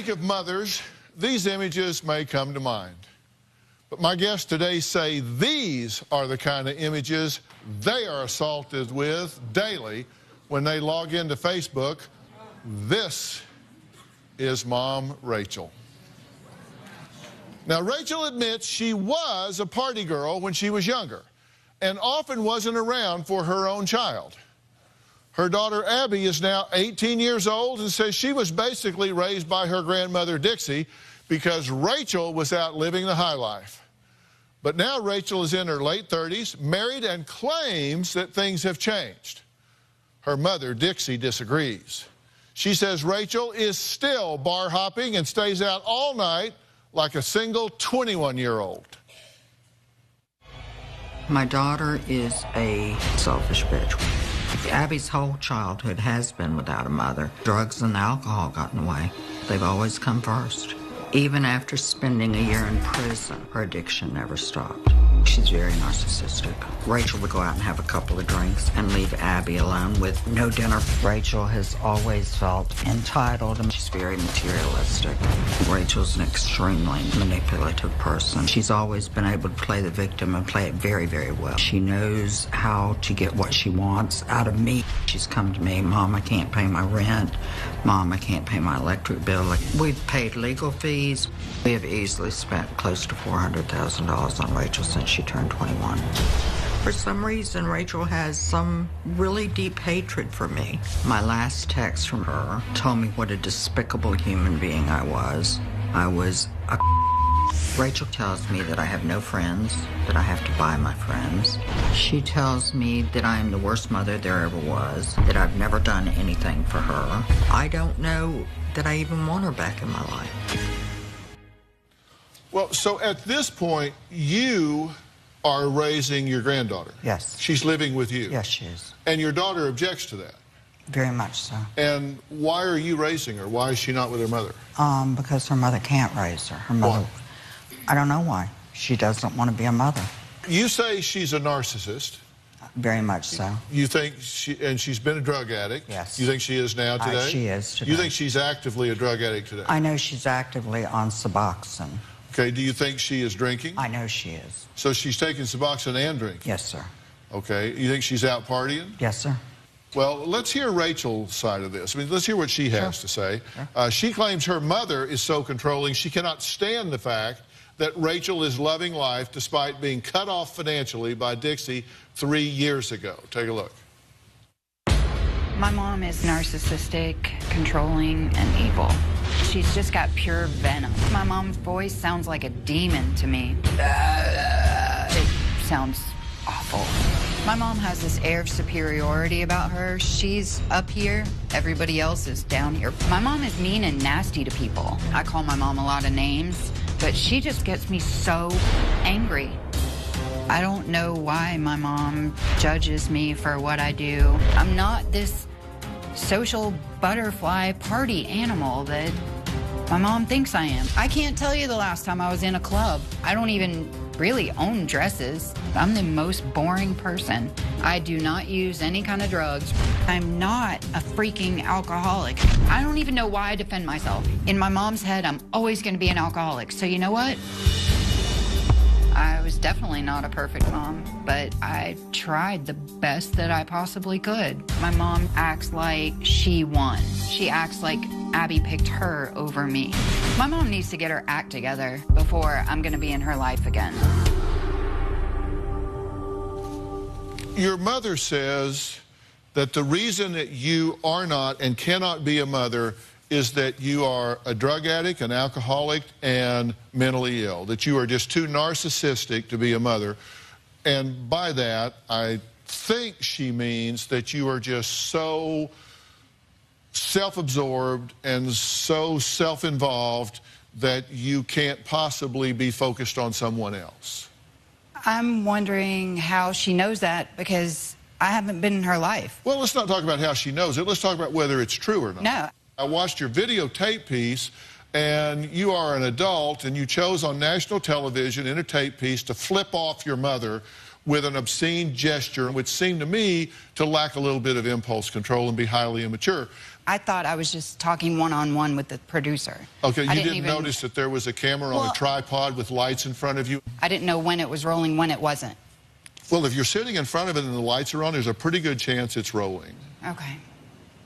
of mothers, these images may come to mind. But my guests today say these are the kind of images they are assaulted with daily when they log into Facebook. This is Mom Rachel. Now, Rachel admits she was a party girl when she was younger and often wasn't around for her own child. Her daughter Abby is now 18 years old and says she was basically raised by her grandmother Dixie because Rachel was out living the high life. But now Rachel is in her late 30s, married, and claims that things have changed. Her mother, Dixie, disagrees. She says Rachel is still bar hopping and stays out all night like a single 21-year-old. My daughter is a selfish bitch. Abby's whole childhood has been without a mother. Drugs and alcohol got in the way. They've always come first. Even after spending a year in prison, her addiction never stopped. She's very narcissistic. Rachel would go out and have a couple of drinks and leave Abby alone with no dinner. Rachel has always felt entitled, and she's very materialistic. Rachel's an extremely manipulative person. She's always been able to play the victim and play it very, very well. She knows how to get what she wants out of me. She's come to me, Mom, I can't pay my rent. Mom, I can't pay my electric bill. We've paid legal fees. We have easily spent close to $400,000 on Rachel since she turned 21. For some reason, Rachel has some really deep hatred for me. My last text from her told me what a despicable human being I was. I was a Rachel tells me that I have no friends, that I have to buy my friends. She tells me that I am the worst mother there ever was, that I've never done anything for her. I don't know that I even want her back in my life. Well, so at this point, you are raising your granddaughter. Yes. She's living with you. Yes, she is. And your daughter objects to that. Very much so. And why are you raising her? Why is she not with her mother? Because her mother can't raise her. Her mother, why? I don't know why. She doesn't want to be a mother. You say she's a narcissist. Very much so. You think she's been a drug addict? Yes. You think she is now today? She is today. You think she's actively a drug addict today? I know she's actively on Suboxone. Okay, do you think she is drinking? I know she is. So she's taking Suboxone and drinking? Yes, sir. Okay, you think she's out partying? Yes, sir. Well, let's hear Rachel's side of this. I mean, let's hear what she has to say. Sure. She claims her mother is so controlling she cannot stand the fact that Rachel is loving life despite being cut off financially by Dixie 3 years ago. Take a look. My mom is narcissistic, controlling, and evil. She's just got pure venom. My mom's voice sounds like a demon to me. It sounds awful. My mom has this air of superiority about her. She's up here, everybody else is down here. My mom is mean and nasty to people. I call my mom a lot of names, but she just gets me so angry. I don't know why my mom judges me for what I do. I'm not this social butterfly party animal that my mom thinks I am. I can't tell you the last time I was in a club. I don't even really own dresses. I'm the most boring person. I do not use any kind of drugs. I'm not a freaking alcoholic. I don't even know why I defend myself. In my mom's head, I'm always gonna be an alcoholic. So you know what? I was definitely not a perfect mom, but I tried the best that I possibly could. My mom acts like she won. She acts like Abby picked her over me. My mom needs to get her act together before I'm gonna be in her life again. Your mother says that the reason that you are not and cannot be a mother is that you are a drug addict, an alcoholic, and mentally ill, that you are just too narcissistic to be a mother. And by that, I think she means that you are just so self-absorbed and so self-involved that you can't possibly be focused on someone else. I'm wondering how she knows that because I haven't been in her life. Well, let's not talk about how she knows it. Let's talk about whether it's true or not. No. I watched your videotape piece, and you are an adult, and you chose on national television in a tape piece to flip off your mother with an obscene gesture, which seemed to me to lack a little bit of impulse control and be highly immature. I thought I was just talking one-on-one with the producer. Okay, you didn't even notice that there was a camera on a tripod with lights in front of you? I didn't know when it was rolling, when it wasn't. Well, if you're sitting in front of it and the lights are on, there's a pretty good chance it's rolling. Okay.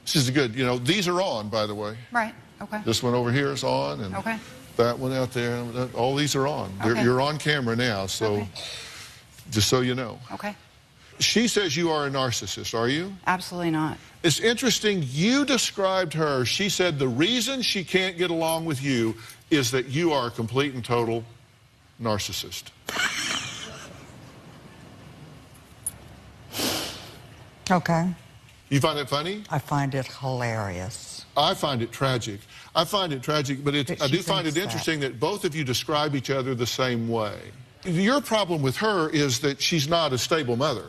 This is good. You know, these are on, by the way. Right. Okay. This one over here is on, and okay. that one out there, all these are on. Okay. You're on camera now, so okay. just so you know. Okay. She says you are a narcissist, are you? Absolutely not. It's interesting, you described her. She said the reason she can't get along with you is that you are a complete and total narcissist. Okay. You find it funny? I find it hilarious. I find it tragic. I find it tragic, but I do find it interesting that both of you describe each other the same way. Your problem with her is that she's not a stable mother.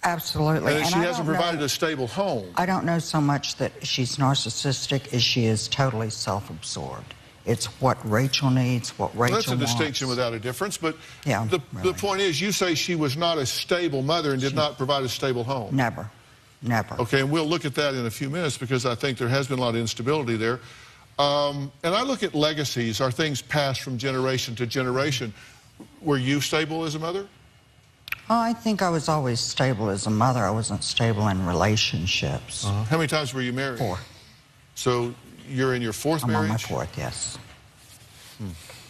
Absolutely. And she hasn't provided a stable home. I don't know so much that she's narcissistic as she is totally self-absorbed. It's what Rachel needs, what Rachel wants. That's a distinction without a difference, but yeah, the point is you say she was not a stable mother and did not provide a stable home. Never. Never. Okay, and we'll look at that in a few minutes because I think there has been a lot of instability there. And I look at legacies. Are things passed from generation to generation? Were you stable as a mother? Oh, I think I was always stable as a mother. I wasn't stable in relationships. How many times were you married? 4. So you're in your 4th marriage? I'm on my 4th, yes.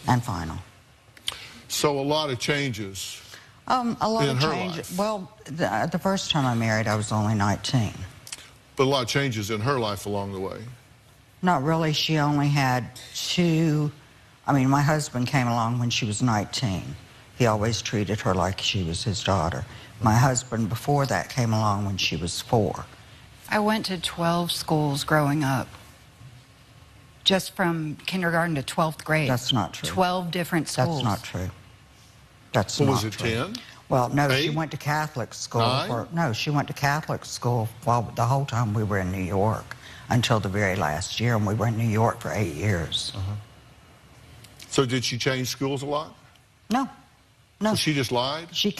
And final. So a lot of changes. A lot in of her change. life. Well, the first time I married, I was only 19. But a lot of changes in her life along the way. Not really. She only had 2. I mean, my husband came along when she was 19. He always treated her like she was his daughter. My husband before that came along when she was 4. I went to 12 schools growing up. Just from kindergarten to 12th grade. That's not true. 12 different schools. That's not true. That's what not was it, true. 10? Well, no, 8? she went to Catholic school. 9? No, she went to Catholic school while the whole time we were in New York until the very last year, and we were in New York for 8 years. So did she change schools a lot? No, no. So she just lied? She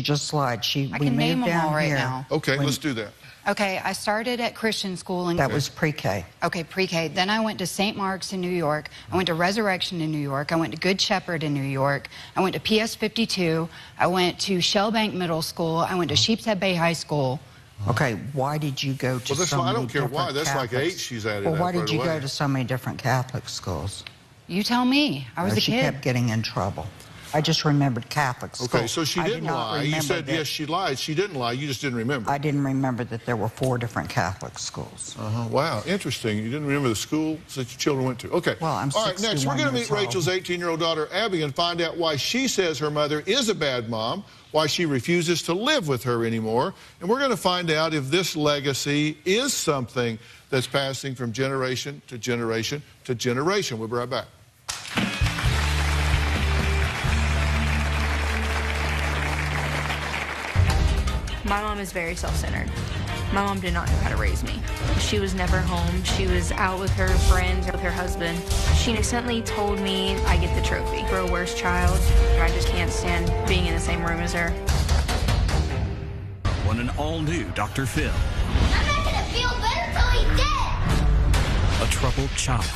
just lied. I can name them all right now. Okay, let's do that. Okay, I started at Christian school. That was pre-K. Okay, pre-K. Then I went to St. Mark's in New York. I went to Resurrection in New York. I went to Good Shepherd in New York. I went to PS 52. I went to Shellbank Middle School. I went to Sheepshead Bay High School. Okay, why did you go to so many I don't care why. different That's like Catholics? 8 she's added. Well, why right did you away. go to so many different Catholic schools? You tell me. I was a She kid. kept getting in trouble. I just remembered Catholic school. Okay, so she didn't lie. You said, yes, she lied. She didn't lie. You just didn't remember. I didn't remember that there were 4 different Catholic schools. Wow, interesting. You didn't remember the schools that your children went to. Okay. Well, I'm all right, next, we're going to meet 61 years Rachel's 18-year-old daughter, Abby, and find out why she says her mother is a bad mom, why she refuses to live with her anymore, and we're going to find out if this legacy is something that's passing from generation to generation to generation. We'll be right back. My mom is very self-centered. My mom did not know how to raise me. She was never home. She was out with her friends, with her husband. She innocently told me I get the trophy for a worse child. I just can't stand being in the same room as her. When an all-new Dr. Phil. I'm not gonna feel better till he's dead! A troubled child.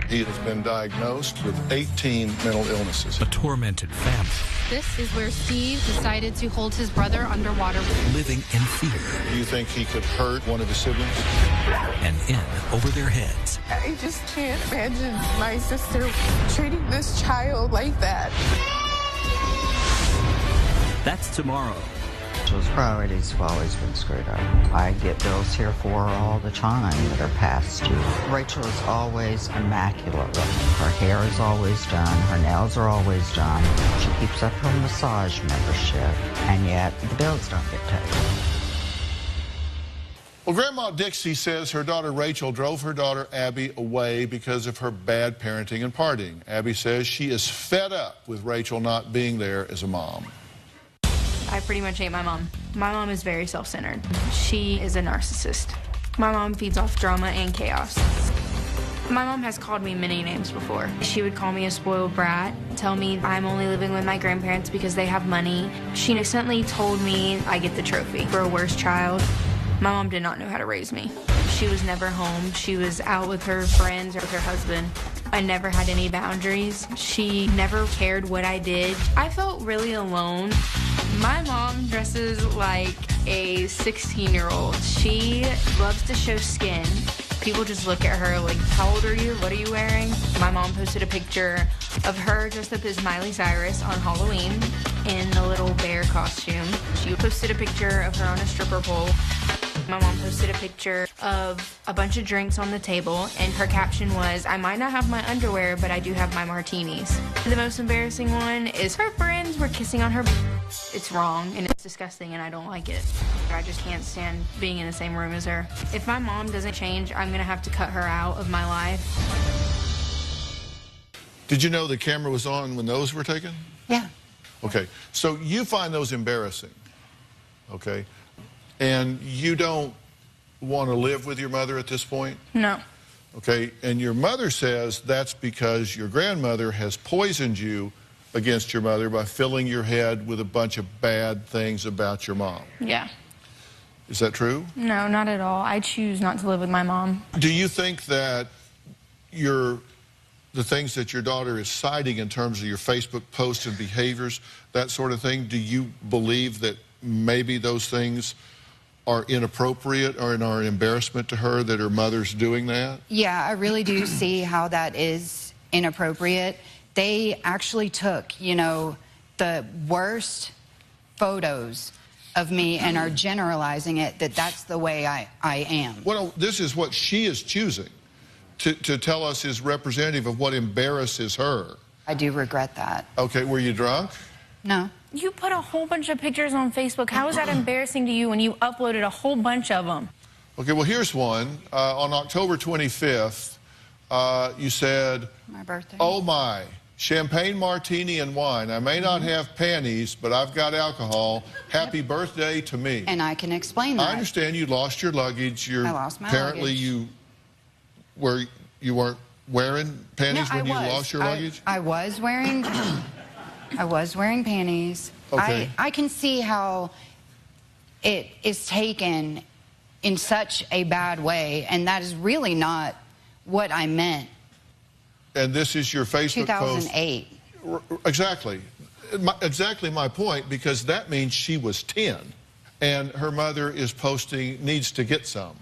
He has been diagnosed with 18 mental illnesses. A tormented family. This is where Steve decided to hold his brother underwater. Living in fear. Do you think he could hurt one of his siblings? And in over their heads. I just can't imagine my sister treating this child like that. That's tomorrow. Rachel's priorities have always been screwed up. I get bills here for her all the time that are past due. Rachel is always immaculate looking. Her hair is always done. Her nails are always done. She keeps up her massage membership, and yet the bills don't get taken. Well, Grandma Dixie says her daughter Rachel drove her daughter Abby away because of her bad parenting and partying. Abby says she is fed up with Rachel not being there as a mom. I pretty much hate my mom. My mom is very self-centered. She is a narcissist. My mom feeds off drama and chaos. My mom has called me many names before. She would call me a spoiled brat, tell me I'm only living with my grandparents because they have money. She innocently told me I get the trophy for a worse child. My mom did not know how to raise me. She was never home. She was out with her friends or with her husband. I never had any boundaries. She never cared what I did. I felt really alone. My mom dresses like a 16-year-old. She loves to show skin. People just look at her like, how old are you? What are you wearing? My mom posted a picture of her dressed up as Miley Cyrus on Halloween in a little bear costume. She posted a picture of her on a stripper pole. My mom posted a picture of a bunch of drinks on the table, and her caption was, I might not have my underwear, but I do have my martinis. The most embarrassing one is her friends were kissing on her. It's wrong, and it's disgusting, and I don't like it. I just can't stand being in the same room as her. If my mom doesn't change, I'm gonna have to cut her out of my life. Did you know the camera was on when those were taken? Yeah. Okay, so you find those embarrassing, okay? And you don't want to live with your mother at this point? No. Okay, and your mother says that's because your grandmother has poisoned you against your mother by filling your head with a bunch of bad things about your mom. Yeah. Is that true? No, not at all. I choose not to live with my mom. Do you think that the things that your daughter is citing in terms of your Facebook posts and behaviors, that sort of thing, do you believe that maybe those things are inappropriate or are an embarrassment to her that her mother's doing that? Yeah, I really do see how that is inappropriate. They actually took, you know, the worst photos of me and are generalizing it that that's the way I am. Well, this is what she is choosing to tell us is representative of what embarrasses her. I do regret that. Okay, were you drunk? No. You put a whole bunch of pictures on Facebook. How is that embarrassing to you when you uploaded a whole bunch of them? Okay, well, here's one. On October 25th, you said, My birthday. oh my, champagne martini and wine. I may not have panties, but I've got alcohol. Happy birthday to me. And I can explain that. I understand you lost your luggage. I lost my apparently luggage. You weren't wearing panties when you lost your luggage? I was wearing panties. Okay. I can see how it is taken in such a bad way, and that is really not what I meant. And this is your Facebook 2008. post? Exactly. Exactly my point, because that means she was 10, and her mother is posting, needs to get some.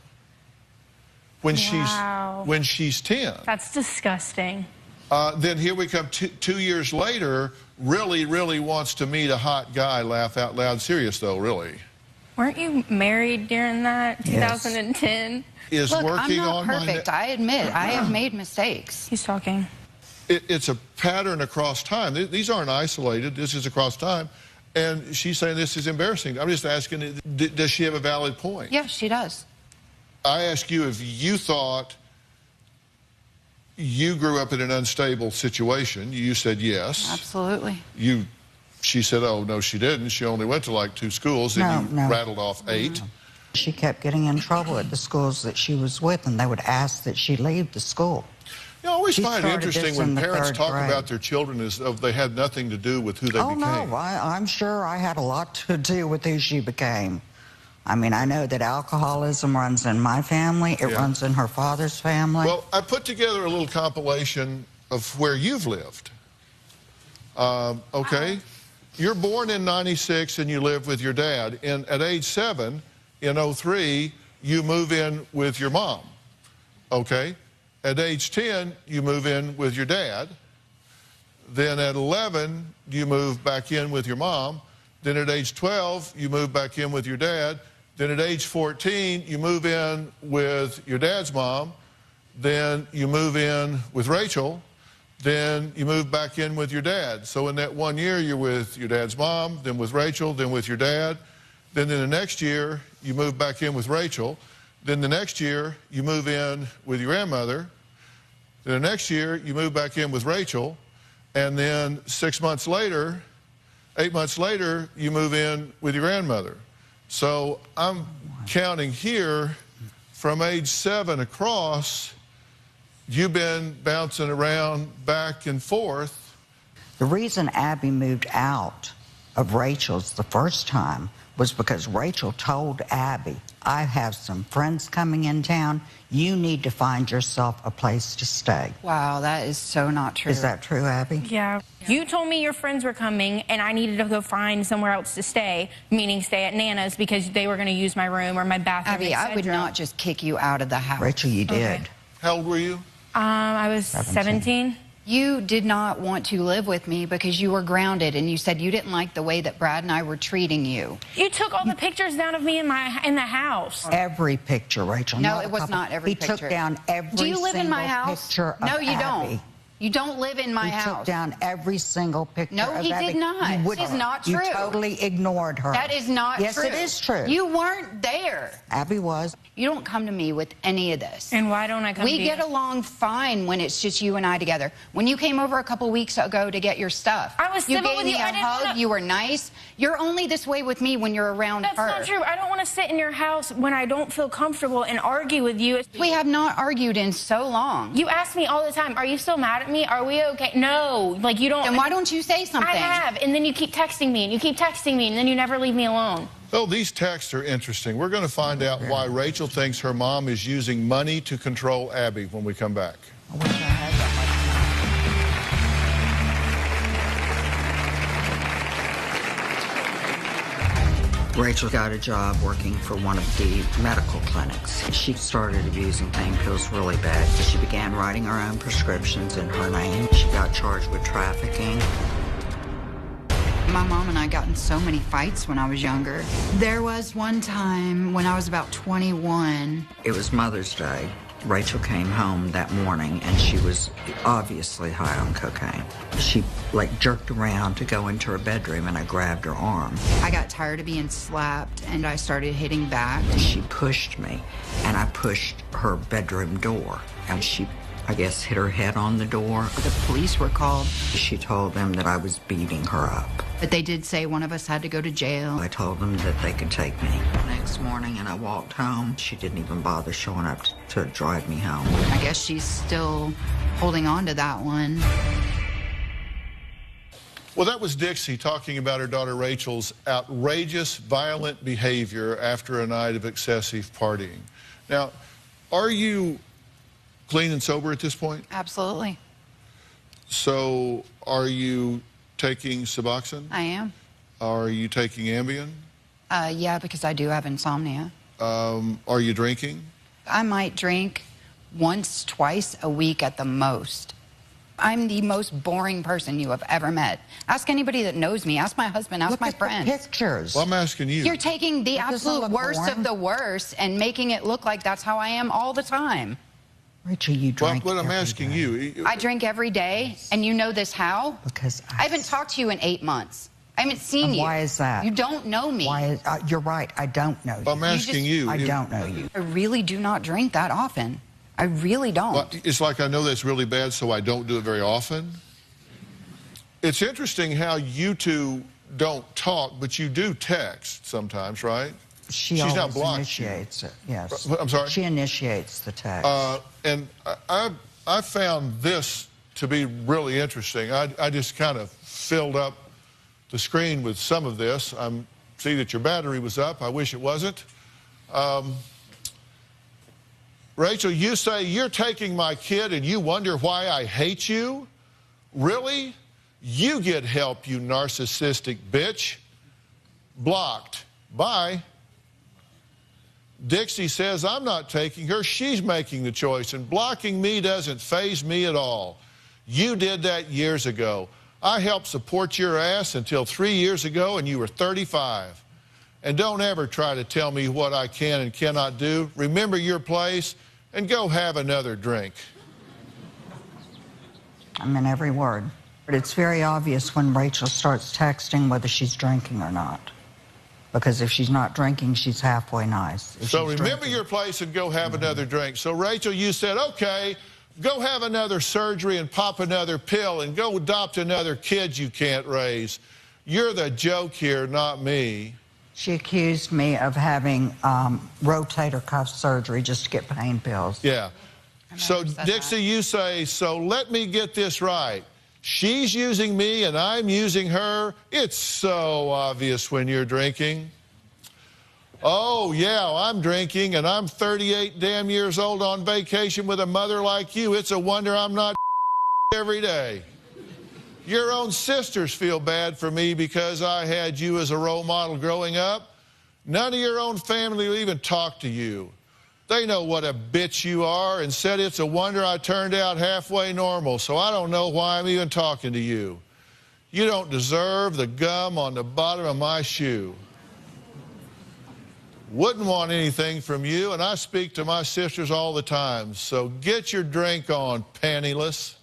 When she's 10. That's disgusting. Then here we come 2 years later, really wants to meet a hot guy, laugh out loud. Serious though, really. Weren't you married during that, 2010? Is Look, working I'm not on perfect. I admit, I have made mistakes. He's talking. It's a pattern across time. These aren't isolated. This is across time. And she's saying this is embarrassing. I'm just asking, does she have a valid point? Yes, she does. I ask you if you thought you grew up in an unstable situation. You said yes. Absolutely. She said, oh, no, she didn't. She only went to like 2 schools, and you rattled off 8. She kept getting in trouble at the schools that she was with, and they would ask that she leave the school. You know, I always find it interesting when parents talk grade. about their children as if they had nothing to do with who they became. Oh, no, I'm sure I had a lot to do with who she became. I mean, I know that alcoholism runs in my family. It runs in her father's family. Well, I put together a little compilation of where you've lived. Okay? You're born in 96 and you live with your dad. And at age 7, in 03, you move in with your mom. Okay? At age 10, you move in with your dad. Then at 11, you move back in with your mom. Then at age 12, you move back in with your dad. Then at age 14, you move in with your dad's mom. Then you move in with Rachel. Then you move back in with your dad. So in that 1 year, you're with your dad's mom, then with Rachel, then with your dad. Then in the next year, you move back in with Rachel. Then the next year, you move in with your grandmother. Then the next year, you move back in with Rachel. And then 6 months later, 8 months later, you move in with your grandmother. So I'm counting here from age 7 across, you've been bouncing around back and forth. The reason Abby moved out of Rachel's the first time was because Rachel told Abby, I have some friends coming in town. You need to find yourself a place to stay. Wow, that is so not true. Is that true, Abby? Yeah. You told me your friends were coming and I needed to go find somewhere else to stay, meaning stay at Nana's because they were going to use my room or my bathroom, Abby, I would not just kick you out of the house. Rachel, you did. Okay. How old were you? I was 17. You did not want to live with me because you were grounded, and you said you didn't like the way that Brad and I were treating you. You took all the pictures down of me in the house. Every picture, Rachel. No, it was not every picture. He took down every Do you live in my house? picture of No, you Abby. don't. You don't live in my house. He took down every single picture No, of he Abby. did not. You wouldn't. This is not You true. totally ignored her. That is not true. Yes, it is true. You weren't there. Abby was. You don't come to me with any of this. And why don't I come to you? We get along fine when it's just you and I together. When you came over a couple weeks ago to get your stuff, I was you civil gave with me you. a I didn't hug. wanna... You were nice. You're only this way with me when you're around her. That's not true. I don't want to sit in your house when I don't feel comfortable and argue with you. We have not argued in so long. You ask me all the time, are you still mad at me? Are we okay? No. Like, you don't... Then why don't you say something? I have, and then you keep texting me, and you keep texting me, and then you never leave me alone. Oh, these texts are interesting. We're going to find out why Rachel thinks her mom is using money to control Abby when we come back. I wish I had that much money. Rachel got a job working for one of the medical clinics. She started abusing pain pills really bad, so she began writing her own prescriptions in her name. She got charged with trafficking. My mom and I got in so many fights when I was younger. There was one time when I was about 21. It was Mother's Day. Rachel came home that morning and she was obviously high on cocaine. She jerked around to go into her bedroom and I grabbed her arm. I got tired of being slapped and I started hitting back. She pushed me and I pushed her bedroom door and she, I guess, hit her head on the door. The police were called. She told them that I was beating her up. But they did say one of us had to go to jail. I told them that they could take me. Next morning, and I walked home. She didn't even bother showing up to drive me home. I guess she's still holding on to that one. Well, that was Dixie talking about her daughter Rachel's outrageous, violent behavior after a night of excessive partying. Now, are you clean and sober at this point? Absolutely. So, are you taking Suboxone? I am. Are you taking Ambien? Yeah, because I do have insomnia. Are you drinking? I might drink once, twice a week at the most. I'm the most boring person you have ever met. Ask anybody that knows me. Ask my husband. Ask my friends. Look at the pictures. Well, I'm asking you. You're taking the absolute worst of the worst and making it look like that's how I am all the time. Rachel, you drink Well, what I'm every asking day. you... I drink every day, and you know this how? Because I haven't talked to you in 8 months. I haven't seen And you. why is that? You don't know me. Why is, you're right, I don't know you. I'm asking you. I don't know you. I really do not drink that often. I really don't. Well, it's like I know that's really bad, so I don't do it very often. It's interesting how you two don't talk, but you do text sometimes, right? She's not always blocked initiates it, yes. I'm sorry? She initiates the text. And I found this to be really interesting. I just kind of filled up the screen with some of this. I see that your battery was up. I wish it wasn't. Rachel, you say you're taking my kid and you wonder why I hate you? Really? You get help, you narcissistic bitch. Blocked. Bye. Dixie says, I'm not taking her. She's making the choice, and blocking me doesn't faze me at all. You did that years ago. I helped support your ass until 3 years ago, and you were 35. And don't ever try to tell me what I can and cannot do. Remember your place and go have another drink. I mean every word. But it's very obvious when Rachel starts texting whether she's drinking or not. Because if she's not drinking, she's halfway nice. If So she's remember drinking, your place and go have another drink. So, Rachel, you said, okay, go have another surgery and pop another pill and go adopt another kid you can't raise. You're the joke here, not me. She accused me of having rotator cuff surgery just to get pain pills. Yeah. So, Dixie, you say, so let me get this right. She's using me and I'm using her. It's so obvious when you're drinking. Oh, yeah, I'm drinking, and I'm 38 damn years old on vacation with a mother like you. It's a wonder I'm not every day. Your own sisters feel bad for me because I had you as a role model growing up. None of your own family will even talk to you. They know what a bitch you are and said it's a wonder I turned out halfway normal, so I don't know why I'm even talking to you. You don't deserve the gum on the bottom of my shoe. Wouldn't want anything from you, and I speak to my sisters all the time, so get your drink on, pantyless.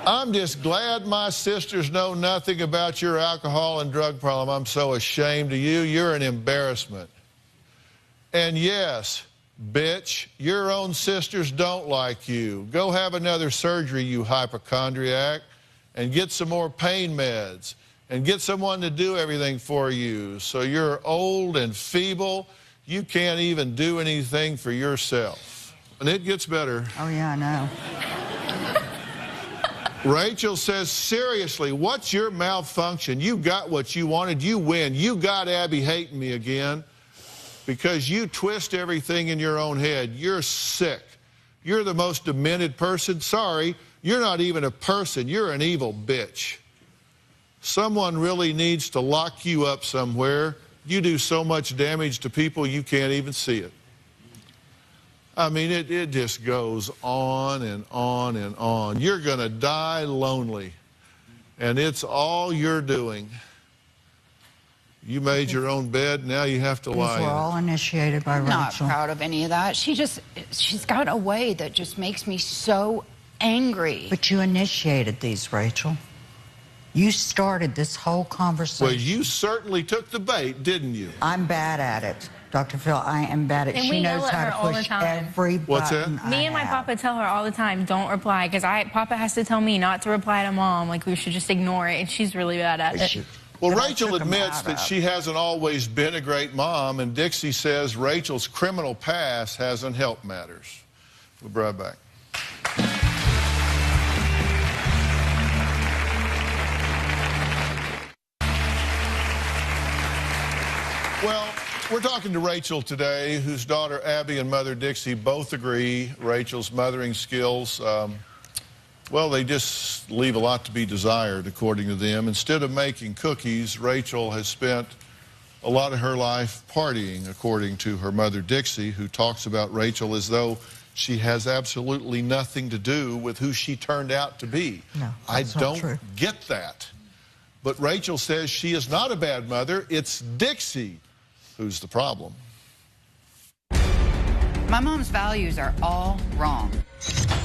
I'm just glad my sisters know nothing about your alcohol and drug problem. I'm so ashamed of you. You're an embarrassment. And yes, bitch, your own sisters don't like you. Go have another surgery, you hypochondriac, and get some more pain meds. And get someone to do everything for you. So you're old and feeble, you can't even do anything for yourself. And it gets better. Oh, yeah, I know. Rachel says, seriously, what's your malfunction? You got what you wanted, you win. You got Abby hating me again because you twist everything in your own head. You're sick. You're the most demented person. Sorry, you're not even a person. You're an evil bitch. Someone really needs to lock you up somewhere. You do so much damage to people you can't even see it. I mean, it just goes on and on and on. You're going to die lonely, and it's all you're doing. You made your own bed, now you have to lie in it. These were all initiated by Rachel. I'm not proud of any of that. She's got a way that just makes me so angry. But you initiated these, Rachel. You started this whole conversation. Well, you certainly took the bait, didn't you? I'm bad at it. Dr. Phil, I am bad at it. And she we knows yell at how her to all the push time. every What's button that? Me and my papa tell her all the time, don't reply, because Papa has to tell me not to reply to Mom, like we should just ignore it, and she's really bad at it. Well, But Rachel admits that she hasn't always been a great mom, and Dixie says Rachel's criminal past hasn't helped matters. We'll be right back. Well, we're talking to Rachel today, whose daughter Abby and mother Dixie both agree Rachel's mothering skills, well, they just leave a lot to be desired, according to them. Instead of making cookies, Rachel has spent a lot of her life partying, according to her mother Dixie, who talks about Rachel as though she has absolutely nothing to do with who she turned out to be. No, I that's not don't true. get that. But Rachel says she is not a bad mother. It's Dixie who's the problem. My mom's values are all wrong.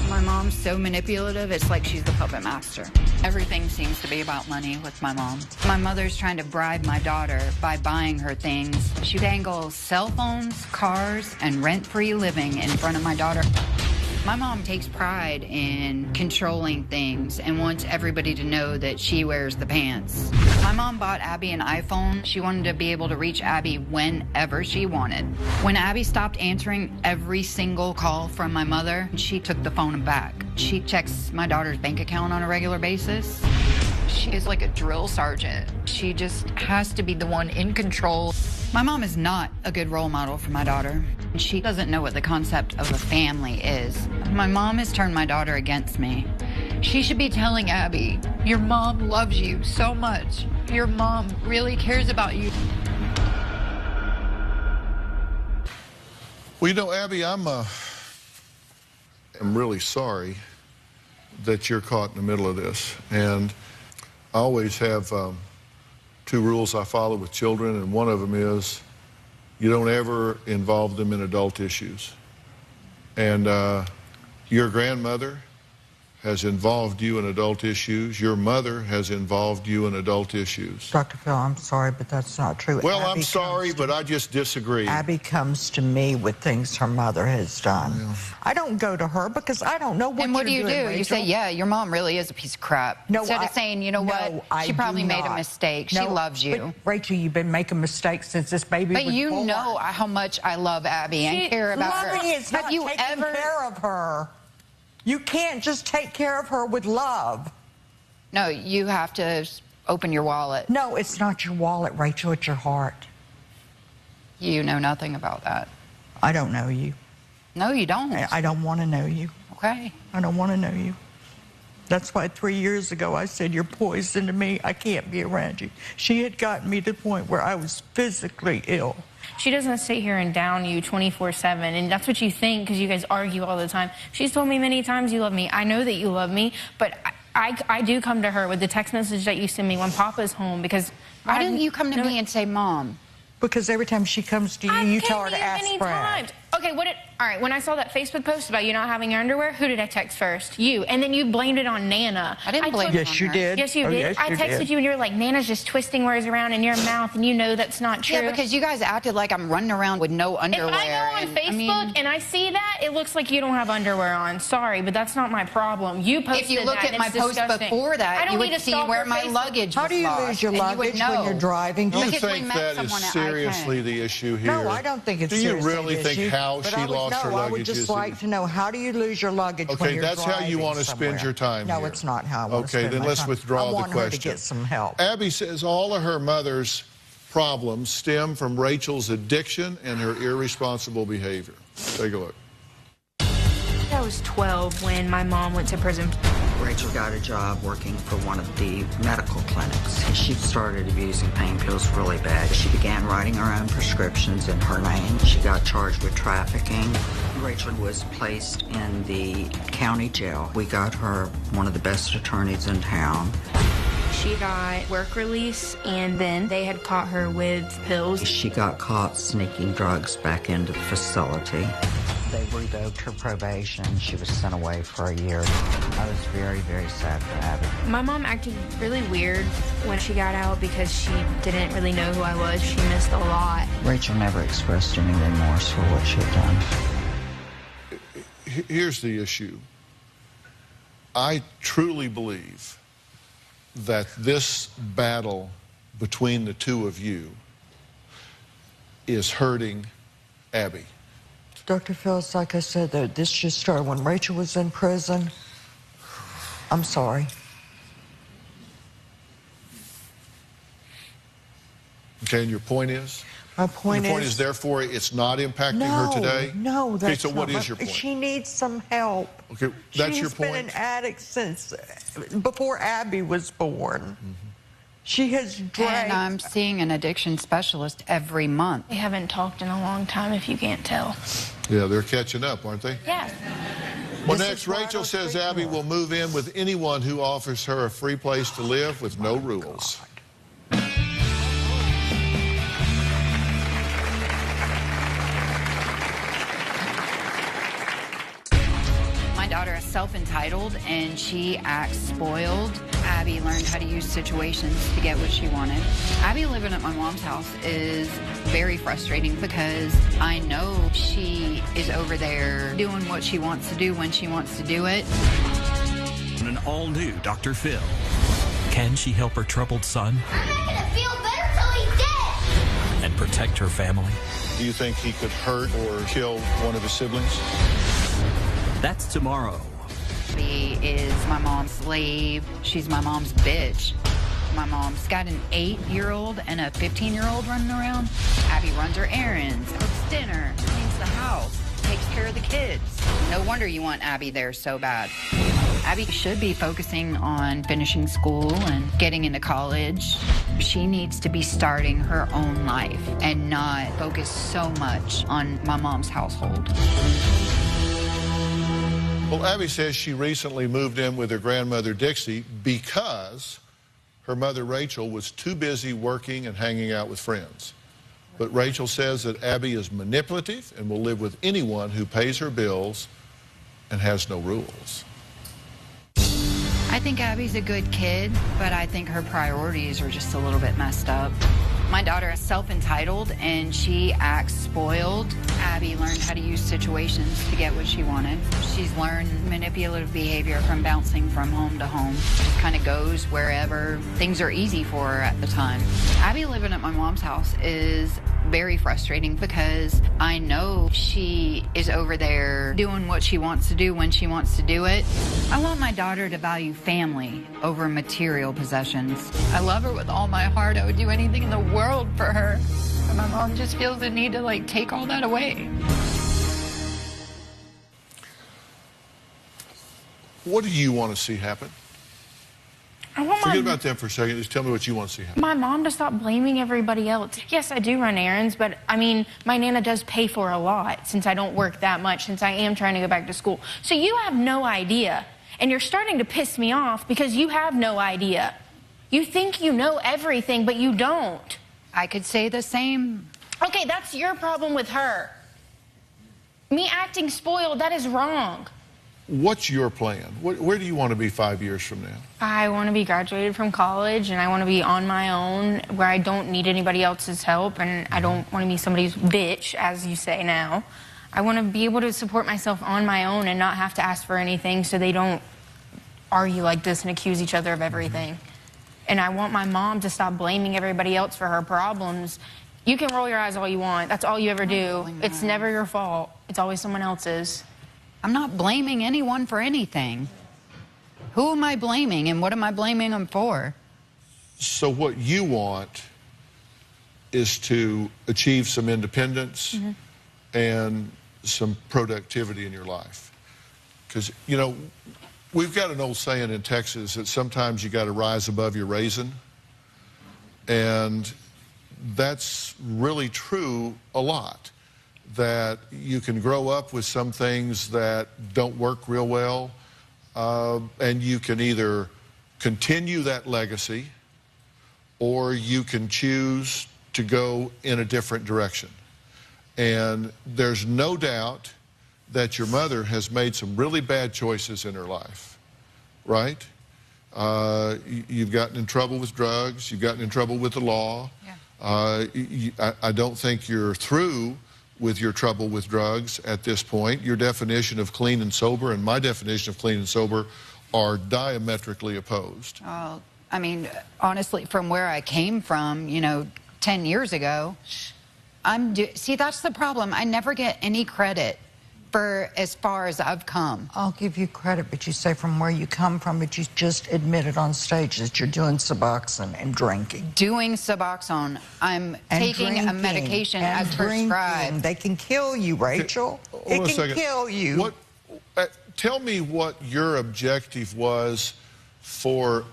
My mom's so manipulative, it's like she's the puppet master. Everything seems to be about money with my mom. My mother's trying to bribe my daughter by buying her things. She dangles cell phones, cars, and rent-free living in front of my daughter. My mom takes pride in controlling things and wants everybody to know that she wears the pants. My mom bought Abby an iPhone. She wanted to be able to reach Abby whenever she wanted. When Abby stopped answering every single call from my mother, she took the phone back. She checks my daughter's bank account on a regular basis. She is like a drill sergeant. She just has to be the one in control. My mom is not a good role model for my daughter. She doesn't know what the concept of a family is. My mom has turned my daughter against me. She should be telling Abby, your mom loves you so much. Your mom really cares about you. Well, you know, Abby, I'm really sorry that you're caught in the middle of this. And I always have two rules I follow with children, and one of them is you don't ever involve them in adult issues. And your grandmother has involved you in adult issues. Your mother has involved you in adult issues. Dr. Phil, I'm sorry, but that's not true. Well, Abby I'm sorry, but I just disagree. Abby comes to me with things her mother has done. Yeah. I don't go to her because I don't know what And what do you you're doing, do? You Rachel. say, yeah, your mom really is a piece of crap. No, Instead of saying, you know what, she probably made a mistake. She loves you. But Rachel, you've been making mistakes since this baby was But you born. know how much I love Abby and care about her. Loving is not taking care of her. You can't just take care of her with love. No, you have to open your wallet. No, it's not your wallet, Rachel. It's your heart. You know nothing about that. I don't know you. No, you don't. I don't want to know you. Okay. I don't want to know you. That's why 3 years ago I said, you're poison to me. I can't be around you. She had gotten me to the point where I was physically ill. She doesn't sit here and down you 24/7, and that's what you think because you guys argue all the time. She's told me many times you love me. I know that you love me, but I do come to her with the text message that you send me when Papa's home because... Why didn't you come to me and say, Mom? Because every time she comes to you, you tell her to ask Brad. Okay, all right, when I saw that Facebook post about you not having your underwear, who did I text first? You. And then you blamed it on Nana. I didn't blame it on her. Yes, you did. Yes, you did. Yes, I texted you and you were like, Nana's just twisting words around in your mouth and you know that's not true. Yeah, because you guys acted like I'm running around with no underwear. If I go on Facebook and I see that, it looks like you don't have underwear on. Sorry, but that's not my problem. You posted that. If you look at my post before that, you would see where my luggage was. How do you lose your luggage when you're driving? Do you think that is seriously the issue here? No, I don't think it's seriously the issue. Do you really think how she lost her luggage? I would just like to know, how do you lose your luggage when you're driving? Okay, that's how you want to spend your time No, here. it's not how I want to spend my time. Okay, then let's withdraw the question. I want her to get some help. Abby says all of her mother's problems stem from Rachel's addiction and her irresponsible behavior. Take a look. I was 12 when my mom went to prison. Rachel got a job working for one of the medical clinics. She started abusing pain pills really bad. She began writing her own prescriptions in her name. She got charged with trafficking. Rachel was placed in the county jail. We got her one of the best attorneys in town. She got work release, and then they had caught her with pills. She got caught sneaking drugs back into the facility. They revoked her probation. She was sent away for a year. I was very, very sad for Abby. My mom acted really weird when she got out because she didn't really know who I was. She missed a lot. Rachel never expressed any remorse for what she had done. Here's the issue. I truly believe that this battle between the two of you is hurting Abby. Dr. Phil, it's like I said, though, this just started when Rachel was in prison. I'm sorry. Okay, and your point is? My point is, therefore, it's not impacting her today? No, that's okay, so what is your point? She needs some help. Okay, that's your point? She's been an addict since before Abby was born. Mm-hmm. She has drank. And I'm seeing an addiction specialist every month. We haven't talked in a long time, if you can't tell. Yeah, they're catching up, aren't they? Yeah. Well, next, Rachel says Abby will move in with anyone who offers her a free place to live with no rules. My daughter is self-entitled and she acts spoiled. Abby learned how to use situations to get what she wanted. Abby living at my mom's house is very frustrating because I know she is over there doing what she wants to do when she wants to do it. An all-new Dr. Phil. Can she help her troubled son? I'm not gonna feel better till he's dead! And protect her family? Do you think he could hurt or kill one of his siblings? That's tomorrow. Abby is my mom's slave. She's my mom's bitch. My mom's got an 8-year-old and a 15-year-old running around. Abby runs her errands, cooks dinner, cleans the house, takes care of the kids. No wonder you want Abby there so bad. Abby should be focusing on finishing school and getting into college. She needs to be starting her own life and not focus so much on my mom's household. Well, Abby says she recently moved in with her grandmother, Dixie, because her mother, Rachel, was too busy working and hanging out with friends. But Rachel says that Abby is manipulative and will live with anyone who pays her bills and has no rules. I think Abby's a good kid, but I think her priorities are just a little bit messed up. My daughter is self-entitled and she acts spoiled. Abby learned how to use situations to get what she wanted. She's learned manipulative behavior from bouncing from home to home. Just kind of goes wherever things are easy for her at the time. Abby living at my mom's house is very frustrating because I know she is over there doing what she wants to do when she wants to do it. I want my daughter to value family over material possessions. I love her with all my heart. I would do anything in the world for her. But my mom just feels the need to, like, take all that away. What do you want to see happen? Forget about that for a second. Just tell me what you want to see happen. My mom to stop blaming everybody else. Yes, I do run errands, but I mean, my Nana does pay for a lot since I don't work that much, since I am trying to go back to school. So you have no idea, and you're starting to piss me off because you have no idea. You think you know everything, but you don't. I could say the same. Okay, that's your problem with her. Me acting spoiled, that is wrong. What's your plan? Where do you want to be 5 years from now? I want to be graduated from college, and I want to be on my own, where I don't need anybody else's help, and I don't want to be somebody's bitch, as you say now. I want to be able to support myself on my own and not have to ask for anything so they don't argue like this and accuse each other of everything. And I want my mom to stop blaming everybody else for her problems. You can roll your eyes all you want. That's all you ever do. It's never your fault. It's always someone else's. I'm not blaming anyone for anything. Who am I blaming, and what am I blaming them for? So what you want is to achieve some independence and some productivity in your life. Because, you know, we've got an old saying in Texas that sometimes you got to rise above your raisin. And that's really true a lot. That you can grow up with some things that don't work real well, and you can either continue that legacy or you can choose to go in a different direction. And there's no doubt that your mother has made some really bad choices in her life, right? You've gotten in trouble with drugs, you've gotten in trouble with the law. Yeah. I don't think you're through with your trouble with drugs at this point. Your definition of clean and sober and my definition of clean and sober are diametrically opposed. I mean, honestly, from where I came from, you know, 10 years ago, see, that's the problem. I never get any credit for as far as I've come. I'll give you credit, but you say from where you come from, but you just admitted on stage that you're doing Suboxone and drinking. Doing Suboxone. I'm taking a medication as prescribed. They can kill you, Rachel. It can kill you. Tell me what your objective was for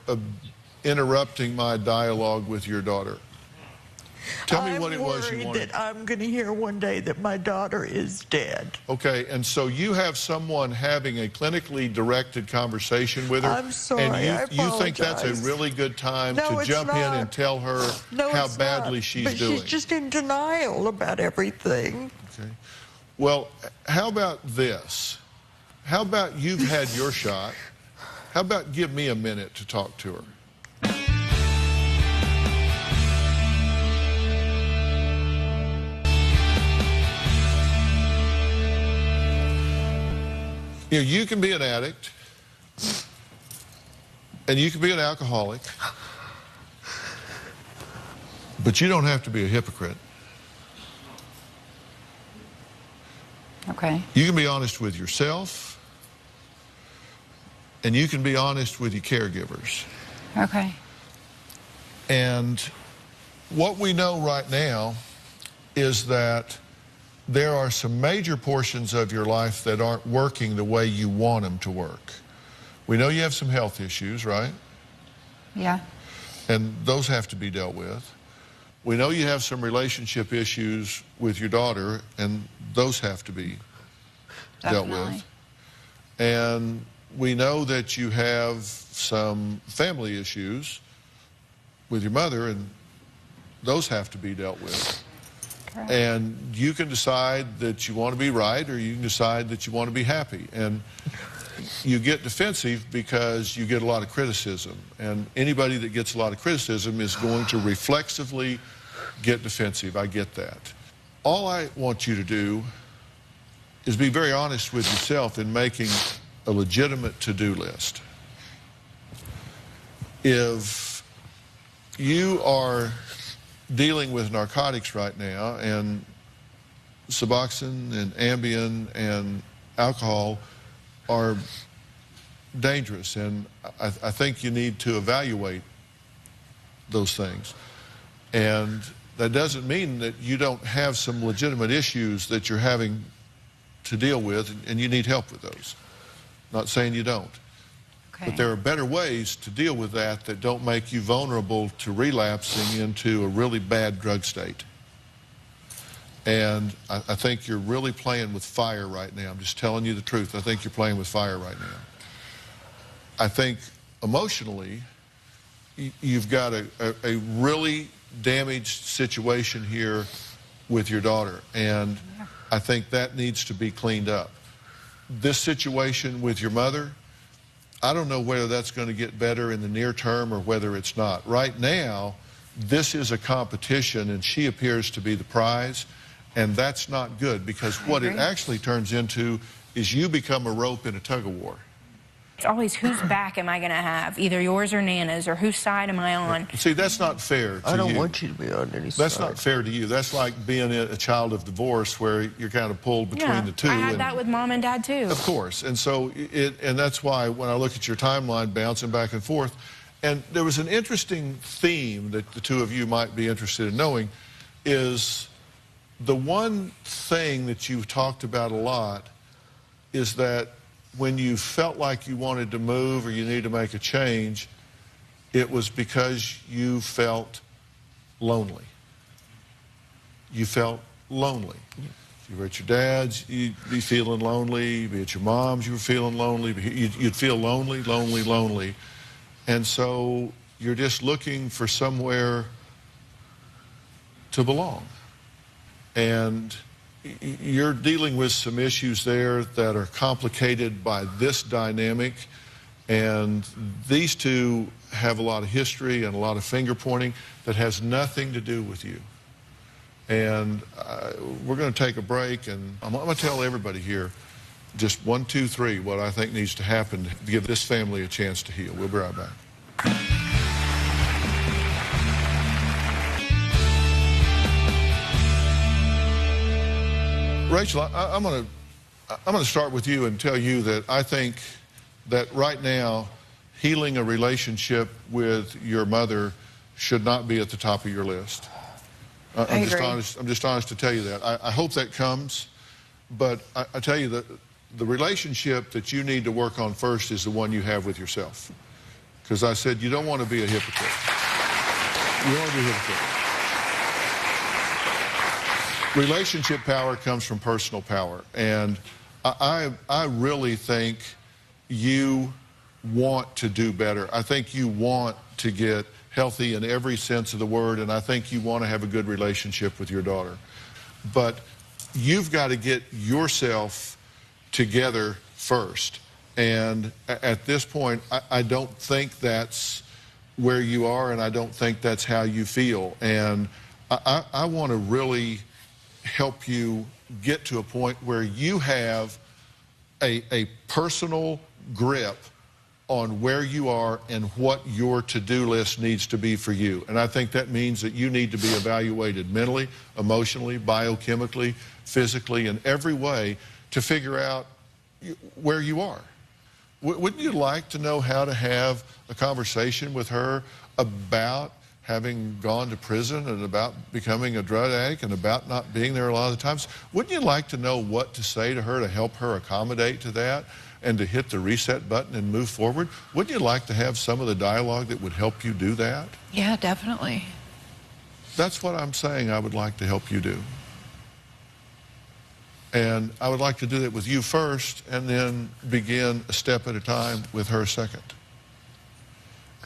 interrupting my dialogue with your daughter. Tell me what it was you wanted. I'm worried that I'm going to hear one day that my daughter is dead. Okay, and so you have someone having a clinically directed conversation with her. I'm sorry, and you think that's a really good time to jump in and tell her how badly she's doing. She's just in denial about everything. Okay. Well, how about this? How about you've had your shot? How about give me a minute to talk to her? You know, you can be an addict, and you can be an alcoholic, but you don't have to be a hypocrite. Okay. You can be honest with yourself, and you can be honest with your caregivers. Okay. And what we know right now is that there are some major portions of your life that aren't working the way you want them to work. We know you have some health issues, right? Yeah. And those have to be dealt with. We know you have some relationship issues with your daughter, and those have to be dealt with. And we know that you have some family issues with your mother, and those have to be dealt with. And you can decide that you want to be right, or you can decide that you want to be happy. And you get defensive because you get a lot of criticism. And anybody that gets a lot of criticism is going to reflexively get defensive. I get that. All I want you to do is be very honest with yourself in making a legitimate to-do list. If you are dealing with narcotics right now, and Suboxone and Ambien and alcohol are dangerous, and I think you need to evaluate those things. And that doesn't mean that you don't have some legitimate issues that you're having to deal with, and you need help with those. Not saying you don't. Okay. But there are better ways to deal with that don't make you vulnerable to relapsing into a really bad drug state. And I think you're really playing with fire right now. I'm just telling you the truth. I think you're playing with fire right now. I think emotionally, you've got a really damaged situation here with your daughter, and I think that needs to be cleaned up. This situation with your mother, I don't know whether that's going to get better in the near term or whether it's not. Right now, this is a competition, and she appears to be the prize, and that's not good, because what it actually turns into is you become a rope in a tug-of-war. It's always, whose back am I going to have? Either yours or Nana's, or whose side am I on? See, that's not fair to you. I don't want you to be on any side. That's not fair to you. That's like being a child of divorce where you're kind of pulled between the two. I had that with Mom and Dad, too. Of course. And so, and that's why when I look at your timeline bouncing back and forth, and there was an interesting theme that the two of you might be interested in knowing, is the one thing that you've talked about a lot is that when you felt like you wanted to move or you needed to make a change, it was because you felt lonely. You felt lonely. If you were at your dad's, you'd be feeling lonely. You'd be at your mom's, you were feeling lonely. You'd feel lonely, lonely, lonely. And so you're just looking for somewhere to belong. And you're dealing with some issues there that are complicated by this dynamic, and these two have a lot of history and a lot of finger pointing that has nothing to do with you. And we're going to take a break, and I'm going to tell everybody here just 1, 2, 3 what I think needs to happen to give this family a chance to heal. We'll be right back. Rachel, I'm going to start with you and tell you that I think that right now, healing a relationship with your mother should not be at the top of your list. I'm just honest to tell you that. I hope that comes, but I tell you that the relationship that you need to work on first is the one you have with yourself. Because I said you don't want to be a hypocrite. You don't want to be a hypocrite. Relationship power comes from personal power, and I really think you want to do better. I think you want to get healthy in every sense of the word, and I think you want to have a good relationship with your daughter. But you've got to get yourself together first. And at this point, I don't think that's where you are, and I don't think that's how you feel. And I want to really help you get to a point where you have a personal grip on where you are and what your to-do list needs to be for you. And I think that means that you need to be evaluated mentally, emotionally, biochemically, physically, in every way to figure out where you are. Wouldn't you like to know how to have a conversation with her about having gone to prison and about becoming a drug addict and about not being there a lot of the times? Wouldn't you like to know what to say to her to help her accommodate to that and to hit the reset button and move forward? Wouldn't you like to have some of the dialogue that would help you do that? Yeah, definitely. That's what I'm saying I would like to help you do. And I would like to do that with you first and then begin a step at a time with her second.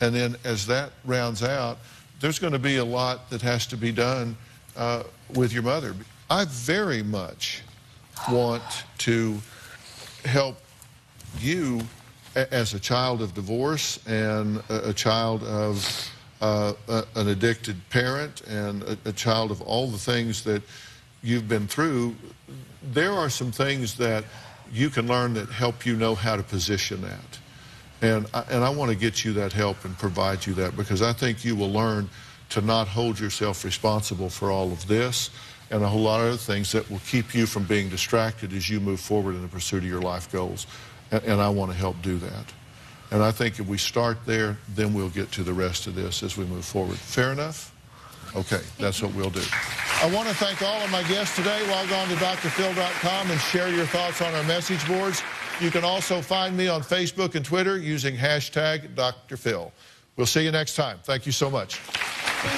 And then as that rounds out, there's going to be a lot that has to be done with your mother. I very much want to help you as a child of divorce and a child of an addicted parent and a child of all the things that you've been through. There are some things that you can learn that help you know how to position that. And I want to get you that help and provide you that, because I think you will learn to not hold yourself responsible for all of this and a whole lot of other things that will keep you from being distracted as you move forward in the pursuit of your life goals. And I want to help do that. And I think if we start there, then we'll get to the rest of this as we move forward. Fair enough? Okay, that's what we'll do. I want to thank all of my guests today. Log on to drphil.com and share your thoughts on our message boards. You can also find me on Facebook and Twitter using hashtag Dr. Phil. We'll see you next time. Thank you so much.